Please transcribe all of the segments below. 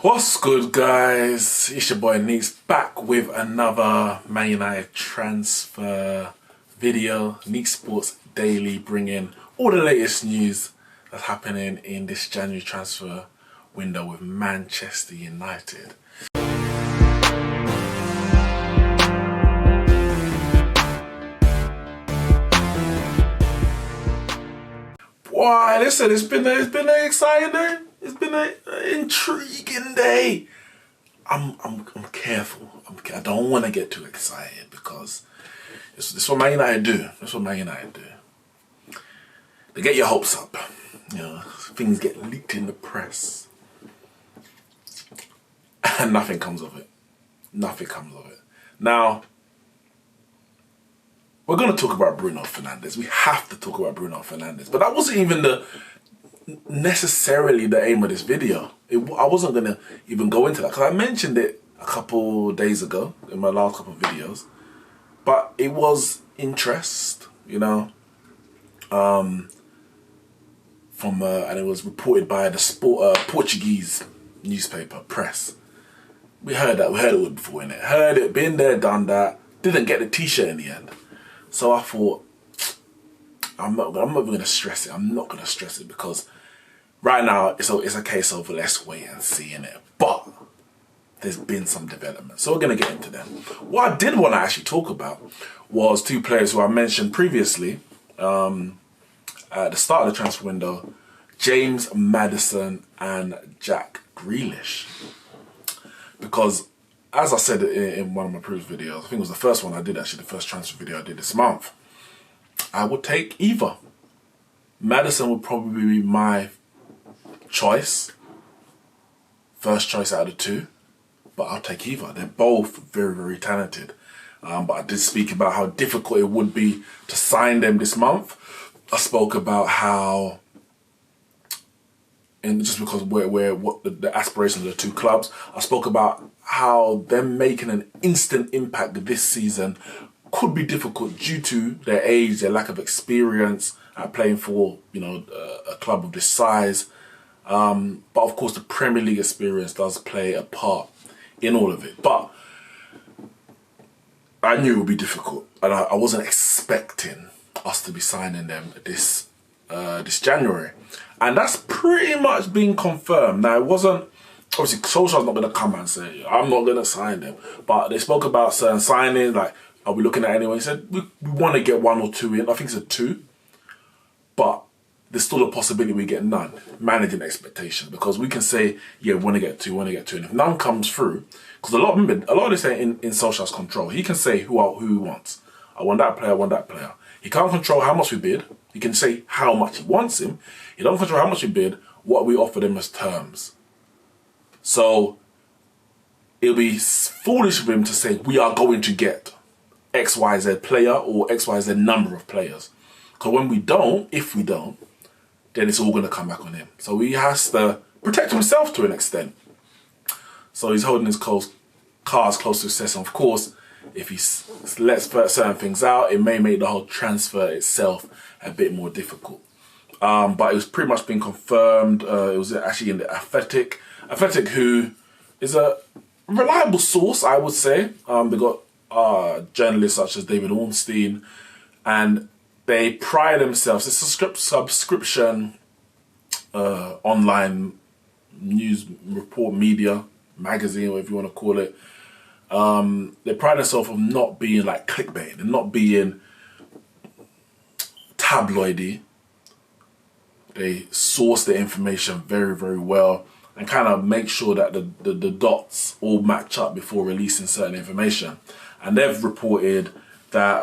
What's good, guys? It's your boy Neeks back with another Man United transfer video. Neeks Sports Daily, bringing all the latest news that's happening in this January transfer window with Manchester United. Boy, listen, it's been an exciting day. It's been an intriguing day. I'm careful. I don't want to get too excited because it's what Man United do. That's what Man United do. They get your hopes up. You know, things get leaked in the press, and nothing comes of it. Nothing comes of it. Now, we're going to talk about Bruno Fernandes. We have to talk about Bruno Fernandes. But that wasn't even necessarily the aim of this video. I wasn't going to even go into that because I mentioned it a couple days ago in my last couple of videos. But it was interest, you know, and it was reported by the Portuguese newspaper, press. We heard that. We heard it before, innit? Heard it, been there, done that. Didn't get the t-shirt in the end. So I thought, I'm not even going to stress it. I'm not going to stress it because right now it's a case of let's wait and see, innit? But there's been some development. So we're going to get into them. What I did want to actually talk about was two players who I mentioned previously at the start of the transfer window, James Maddison and Jack Grealish. Because as I said in one of my previous videos, I think it was the first one I did actually, the first transfer video I did this month, I would take either. Maddison would probably be my choice, first choice out of the two, but I'll take either. They're both very, very talented. But I did speak about how difficult it would be to sign them this month. I spoke about how, and just because what the aspirations of the two clubs, I spoke about how them making an instant impact this season could be difficult due to their age, their lack of experience at playing for, you know, a club of this size. But of course, the Premier League experience does play a part in all of it. But I knew it would be difficult, and I wasn't expecting us to be signing them this January. And that's pretty much been confirmed. Now, it wasn't, obviously, Solskjaer's not going to come and say, I'm not going to sign them. But they spoke about certain signings, like, are we looking at anyone? He said, we want to get one or two in. I think it's a two. But there's still a possibility we get none. Managing expectations. Because we can say, yeah, we want to get two, And if none comes through, because a lot of this ain't in Solskjaer's control. He can say who he wants. I want that player, I want that player. He can't control how much we bid. He can say how much he wants him. He don't control how much we bid, what we offer them as terms. So it'll be foolish of him to say we are going to get XYZ player or XYZ number of players. Because when we don't, if we don't, then it's all going to come back on him. So he has to protect himself to an extent. So he's holding his cards close to his chest. And of course, if he lets certain things out, it may make the whole transfer itself a bit more difficult. But it was pretty much been confirmed. It was actually in the Athletic. Athletic, who is a reliable source, I would say. They got journalists such as David Ornstein, and they pride themselves. It's a subscription online news report media, magazine, whatever you want to call it. They pride themselves on not being like clickbait and not being tabloidy. They source the information very, very well and kind of make sure that the dots all match up before releasing certain information. And they've reported that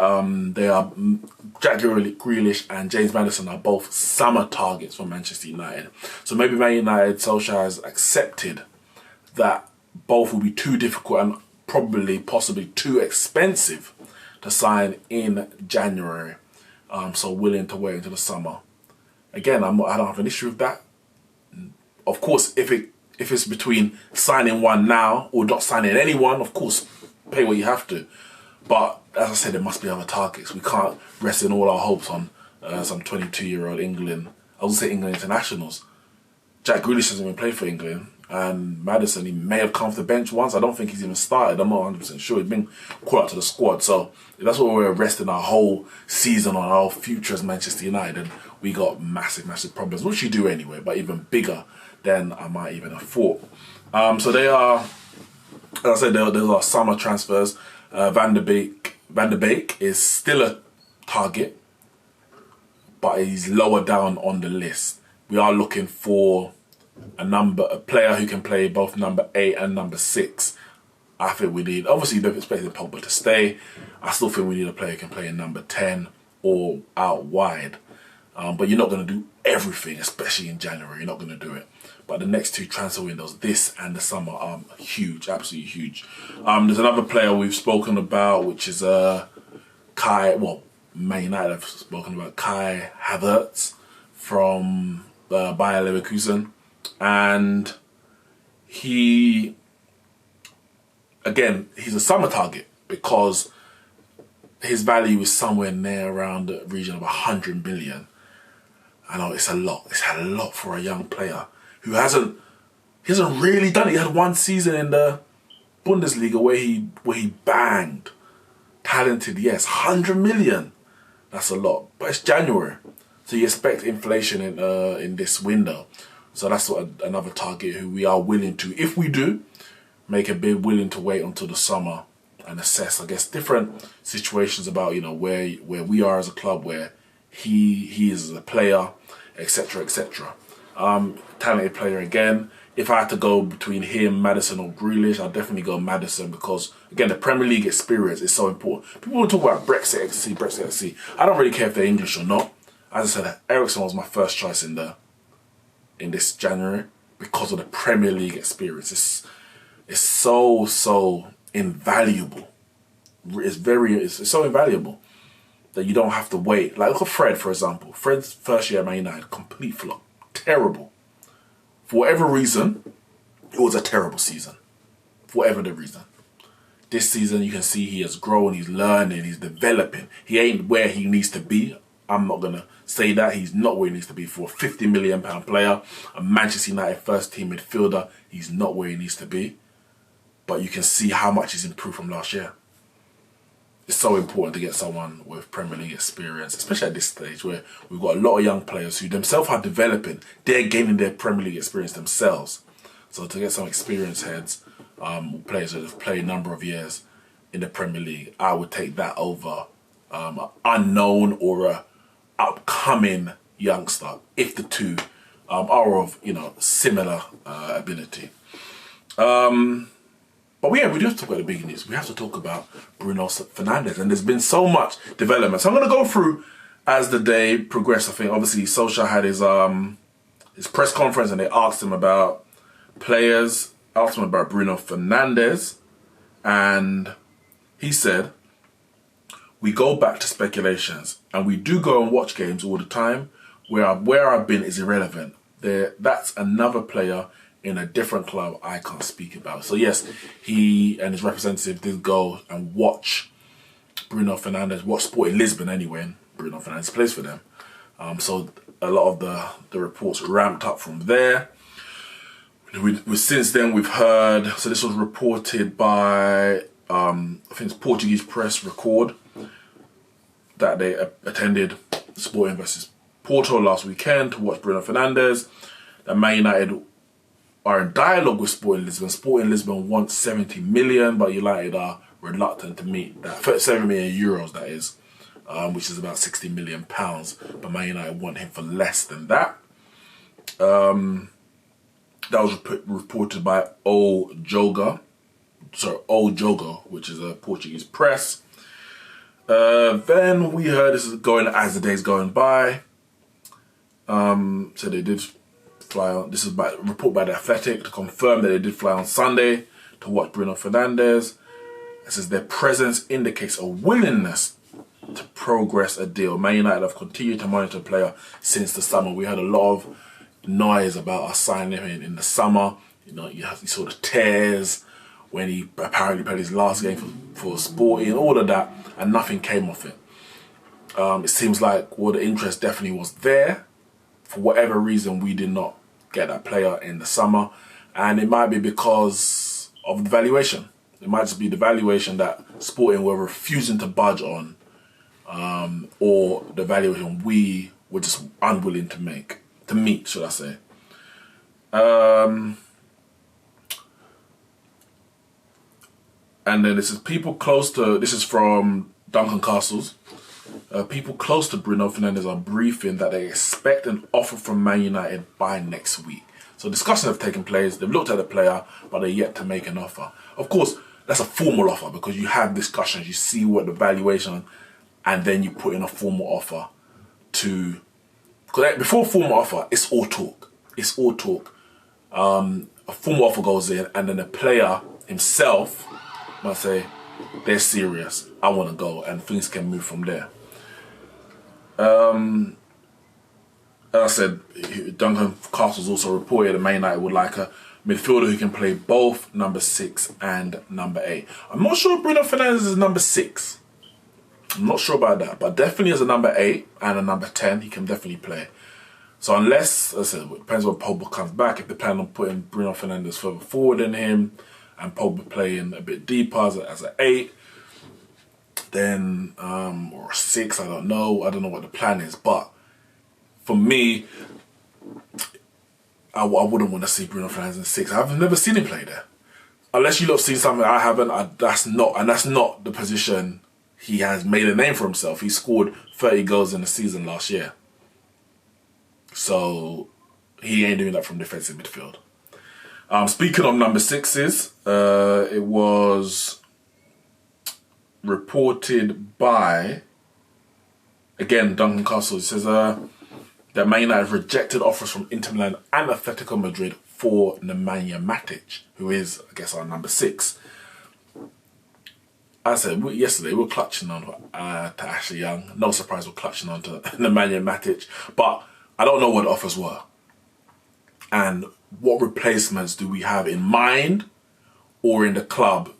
Jack Grealish and James Maddison are both summer targets for Manchester United. So maybe Man United, Solskjaer has accepted that both will be too difficult and possibly too expensive to sign in January. So willing to wait until the summer. Again, I don't have an issue with that. Of course, if it's between signing one now or not signing anyone, of course, pay what you have to. But as I said, there must be other targets. We can't rest in all our hopes on some 22-year-old England. I would say England internationals. Jack Grealish hasn't even played for England. And Maddison, he may have come off the bench once. I don't think he's even started. I'm not 100% sure. He's been called out to the squad. So that's what we're resting our whole season on, our future as Manchester United. And we got massive, massive problems, which you do anyway, but even bigger than I might even have thought. So they are, as I said, those are summer transfers. Van der Beek is still a target, but he's lower down on the list. We are looking for a player who can play both number 8 and number 6. I think we need, obviously they're expecting Pogba to stay. I still think we need a player who can play in number 10 or out wide. But you're not going to do everything, especially in January. You're not going to do it. But the next 2 transfer windows, this and the summer, are huge, absolutely huge. There's another player we've spoken about, which is Man United have spoken about, Kai Havertz from Bayer Leverkusen. And he's a summer target because his value is somewhere near around the region of 100 million. I know it's a lot. It's a lot for a young player who hasn't really done it. He had one season in the Bundesliga where he banged. Talented, yes, 100 million. That's a lot, but it's January, so you expect inflation in this window. So that's what another target who we are willing to, if we do, make a bid, willing to wait until the summer and assess, I guess, different situations about, where we are as a club, where he is as a player, etc., etc. Talented player again. If I had to go between him, Maddison or Grealish, I'd definitely go Maddison because, again, the Premier League experience is so important. People will talk about Brexit XC. I don't really care if they're English or not. As I said, Eriksen was my first choice in this January because of the Premier League experience. It's so invaluable. It's so invaluable that you don't have to wait. Like, look at Fred, for example. Fred's first year at Man United, complete flop. Terrible. For whatever reason, it was a terrible season. For whatever the reason. This season, you can see he has grown, he's learning, he's developing. He ain't where he needs to be. I'm not going to say that. He's not where he needs to be for a £50 million player. A Manchester United first team midfielder. He's not where he needs to be. But you can see how much he's improved from last year. It's so important to get someone with Premier League experience, especially at this stage where we've got a lot of young players who themselves are developing. They're gaining their Premier League experience themselves. So to get some experienced heads, players that have played a number of years in the Premier League, I would take that over an unknown or a upcoming youngster, if the two are of similar ability. But we do have to talk about the big news. We have to talk about Bruno Fernandes, and there's been so much development. So I'm going to go through as the day progressed. I think obviously Solskjaer had his press conference, and they asked him about players, asked him about Bruno Fernandes, and he said, "We go back to speculations, and we do go and watch games all the time. Where I've been is irrelevant. That's another player in a different club I can't speak about." So yes, he and his representative did go and watch Bruno Fernandes, watch Sporting Lisbon anyway, and Bruno Fernandes plays for them. So a lot of the reports ramped up from there. Since then we've heard, so this was reported by, I think it's Portuguese press record, that they attended Sporting versus Porto last weekend to watch Bruno Fernandes. That Man United are in dialogue with Sporting Lisbon. Sporting Lisbon wants 70 million, but United are reluctant to meet that. 37 million euros, that is, which is about 60 million pounds. But Man United want him for less than that. That was reported by O Jogo, which is a Portuguese press. Then we heard, this is going as the day's going by. So they did fly on. This is a report by The Athletic to confirm that they did fly on Sunday to watch Bruno Fernandes. It says their presence indicates a willingness to progress a deal. Man United have continued to monitor the player since the summer. We had a lot of noise about us signing him in the summer. You saw the tears when he apparently played his last game for Sporting, all of that, and nothing came of it. It seems like the interest definitely was there. For whatever reason, we did not get that player in the summer. And it might be because of the valuation. It might just be the valuation that Sporting were refusing to budge on, or the valuation we were just unwilling to meet, should I say. And then this is from Duncan Castles. People close to Bruno Fernandes are briefing that they expect an offer from Man United by next week. So discussions have taken place. They've looked at the player, but they're yet to make an offer. Of course, that's a formal offer because you have discussions, you see what the valuation, and then you put in a formal offer to. Because before formal offer, it's all talk. It's all talk. A formal offer goes in, and then the player himself might say, they're serious, I want to go, and things can move from there. As I said, Duncan Castles also reported that Man United would like a midfielder who can play both number 6 and number 8. I'm not sure Bruno Fernandes is number 6. I'm not sure about that, but definitely as a number 8 and a number 10, he can definitely play. So unless, as I said, it depends when Pogba comes back, if they plan on putting Bruno Fernandes further forward than him, and Pogba playing a bit deeper as an 8, then, or a 6, I don't know what the plan is, but for me, I wouldn't want to see Bruno Fernandes in 6. I've never seen him play there. Unless you lot have seen something I haven't, that's not the position he has made a name for himself. He scored 30 goals in a season last year. So he ain't doing that from defensive midfield. Speaking of number 6s, it was reported by, again, Duncan Castle. It says that Man United have rejected offers from Inter Milan and Atletico Madrid for Nemanja Matic, who is, I guess, our number 6. As I said yesterday, we're clutching on to Ashley Young. No surprise we're clutching on to Nemanja Matic. But I don't know what the offers were. And what replacements do we have in mind or in the club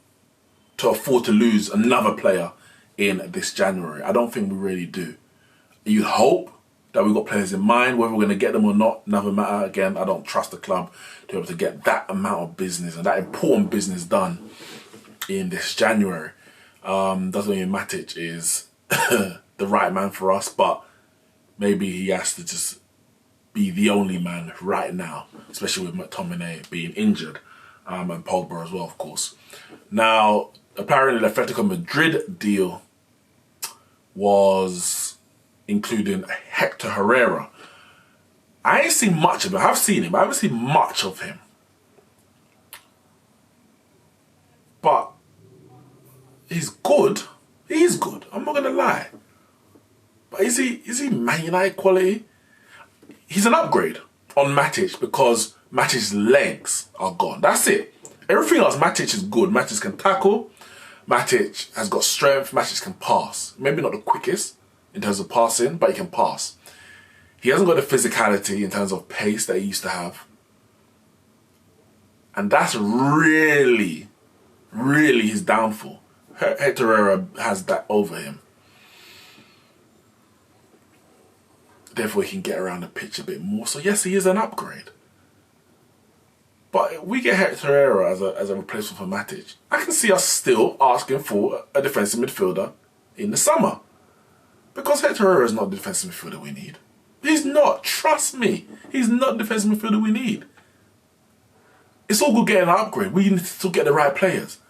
to afford to lose another player in this January? I don't think we really do. You'd hope that we've got players in mind. Whether we're going to get them or not, another matter. Again, I don't trust the club to be able to get that amount of business and that important business done in this January. Doesn't mean Matic is the right man for us, but maybe he has to just be the only man right now, especially with McTominay being injured, and Pogba as well, of course. Now, apparently the Atletico Madrid deal was including Hector Herrera. I ain't seen much of him. I've seen him, but I haven't seen much of him. But he's good. He's good. I'm not gonna lie. But is he Man United quality? He's an upgrade on Matic because Matic's legs are gone. That's it. Everything else, Matic is good. Matic can tackle. Matic has got strength. Matic can pass. Maybe not the quickest in terms of passing, but he can pass. He hasn't got the physicality in terms of pace that he used to have. And that's really, really his downfall. Hector Herrera has that over him. Therefore, he can get around the pitch a bit more. So yes, he is an upgrade. But we get Hector Herrera as a replacement for Matic. I can see us still asking for a defensive midfielder in the summer. Because Hector Herrera is not the defensive midfielder we need. He's not. Trust me. He's not the defensive midfielder we need. It's all good getting an upgrade. We need to still get the right players.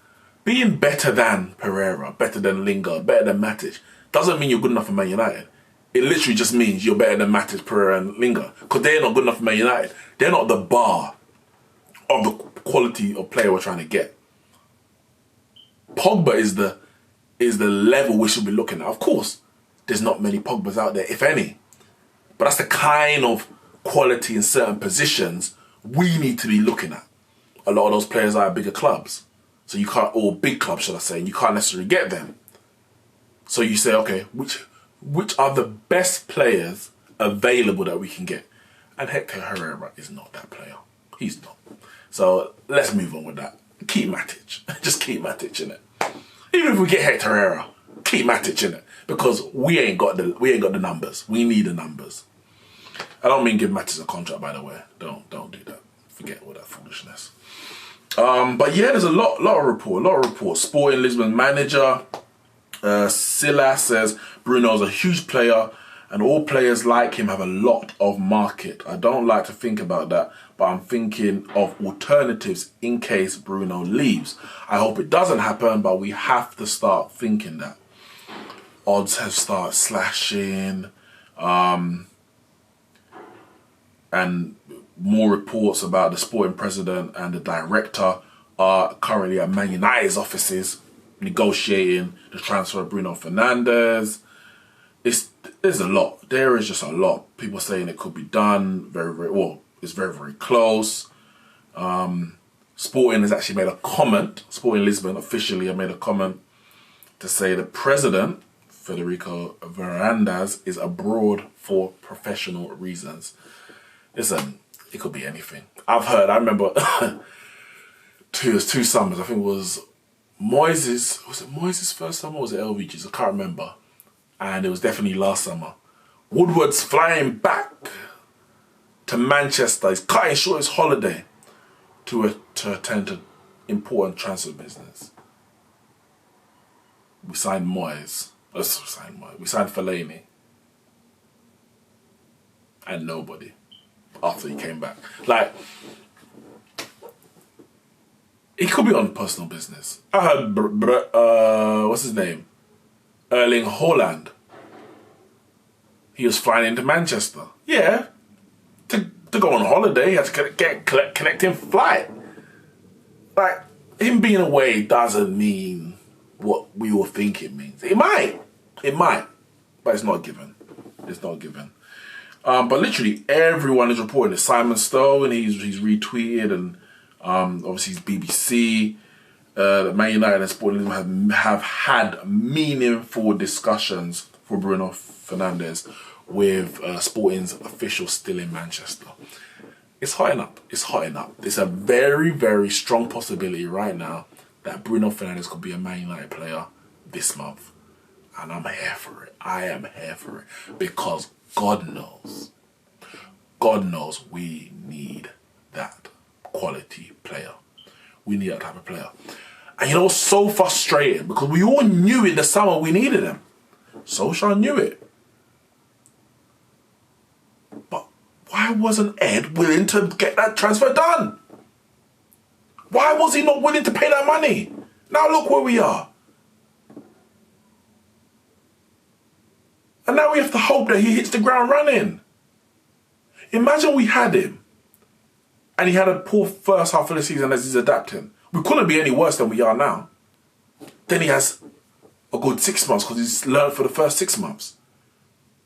Being better than Pereira, better than Lingard, better than Matic, doesn't mean you're good enough for Man United. It literally just means you're better than Matic, Pereira and Lingard. Because they're not good enough for Man United. They're not the bar of the quality of player we're trying to get. Pogba is the level we should be looking at. Of course, there's not many Pogbas out there, if any. But that's the kind of quality in certain positions we need to be looking at. A lot of those players are at bigger clubs. So you can't, or big clubs, should I say, and you can't necessarily get them. So you say, okay, which are the best players available that we can get? And Hector Herrera is not that player. He's not. So let's move on with that. Keep Matic. Just keep Matic in it. Even if we get Hector Herrera, keep Matic in it. Because we ain't got the numbers. We need the numbers. I don't mean give Matic a contract, by the way. Don't do that. Forget all that foolishness. But yeah, there's a lot of reports. Sporting Lisbon manager Silla says Bruno's a huge player and all players like him have a lot of market. I don't like to think about that, but I'm thinking of alternatives in case Bruno leaves. I hope it doesn't happen, but we have to start thinking that. Odds have started slashing, and more reports about the sporting president and the director are currently at Man United's offices negotiating the transfer of Bruno Fernandes. There's a lot. There is just a lot. People saying it could be done it's very close. Sporting has actually made a comment. Sporting Lisbon officially have made a comment to say the president, Federico Fernandes, is abroad for professional reasons. Listen, it could be anything. I remember two summers, I think it was Moyes' first summer or was it LVG's? I can't remember. And it was definitely last summer. Woodward's flying back to Manchester. He's cutting short his holiday to attend to important transfer business. We signed Moyes. We signed Fellaini. And nobody. After he came back. Like, he could be on personal business. I heard, what's his name? Erling Haaland. He was flying into Manchester. Yeah. To go on holiday, he had to get connecting flight. Like, him being away doesn't mean what we all think it means. It might. But it's not given. It's not given. But literally everyone is reporting it. Simon Stowe, and he's retweeted, and obviously it's BBC. Man United and Sporting have had meaningful discussions for Bruno Fernandes with Sporting's officials still in Manchester. It's hotting up. It's a very, very strong possibility right now that Bruno Fernandes could be a Man United player this month. And I'm here for it. I am here for it. Because God knows we need that quality player. We need that type of player. And you know, it's so frustrating because we all knew in the summer we needed him. Solskjaer knew it. But why wasn't Ed willing to get that transfer done? Why was he not willing to pay that money? Now look where we are. And now we have to hope that he hits the ground running. Imagine we had him and he had a poor first half of the season as he's adapting. We couldn't be any worse than we are now. Then he has a good 6 months because he's learned for the first 6 months.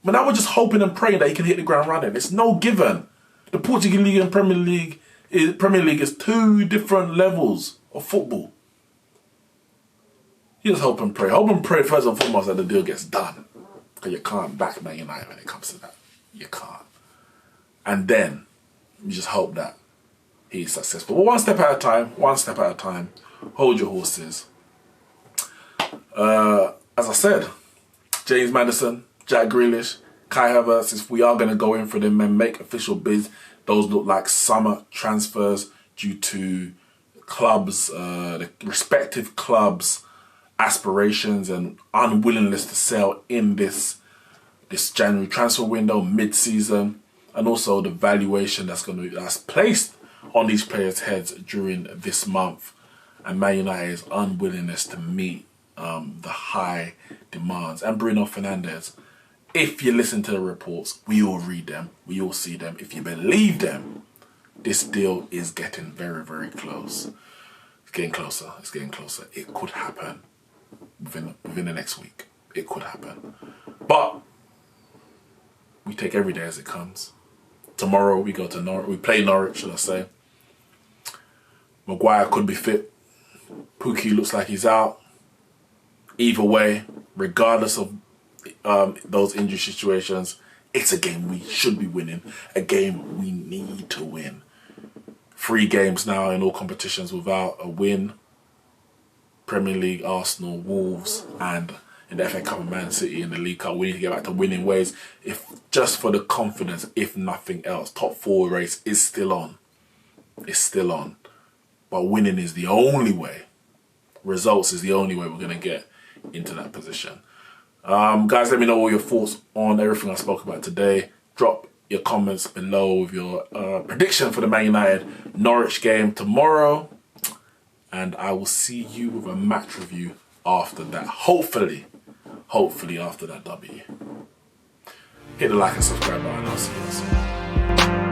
But now we're just hoping and praying that he can hit the ground running. It's no given. The Portuguese League and Premier League is two different levels of football. You just hope and pray. Hope and pray first and foremost that the deal gets done. Because you can't back Man United when it comes to that. You can't. And then you just hope that he's successful. But one step at a time. Hold your horses. As I said, James Maddison, Jack Grealish, Kai Havertz, if we are going to go in for them and make official bids, those look like summer transfers due to clubs, the respective clubs' aspirations and unwillingness to sell in this January transfer window, mid-season, and also the valuation that's placed on these players' heads during this month, and Man United's unwillingness to meet the high demands. And Bruno Fernandes, if you listen to the reports, we all read them, we all see them. If you believe them, this deal is getting very, very close. It's getting closer. It's getting closer. It could happen within the next week. It could happen. But we take every day as it comes. Tomorrow we go to Norwich. We play Norwich, should I say. Maguire could be fit. Pukki looks like he's out. Either way, regardless of those injury situations, it's a game we should be winning. A game we need to win. 3 games now in all competitions without a win. Premier League, Arsenal, Wolves, and in the FA Cup and Man City in the League Cup. We need to get back to winning ways, if just for the confidence, if nothing else. Top 4 race is still on. is still on. But winning is the only way. Results is the only way we're going to get into that position. Guys, let me know all your thoughts on everything I spoke about today. Drop your comments below with your prediction for the Man United Norwich game tomorrow. And I will see you with a match review after that. Hopefully after that W. Hit the like and subscribe button. I'll see you soon.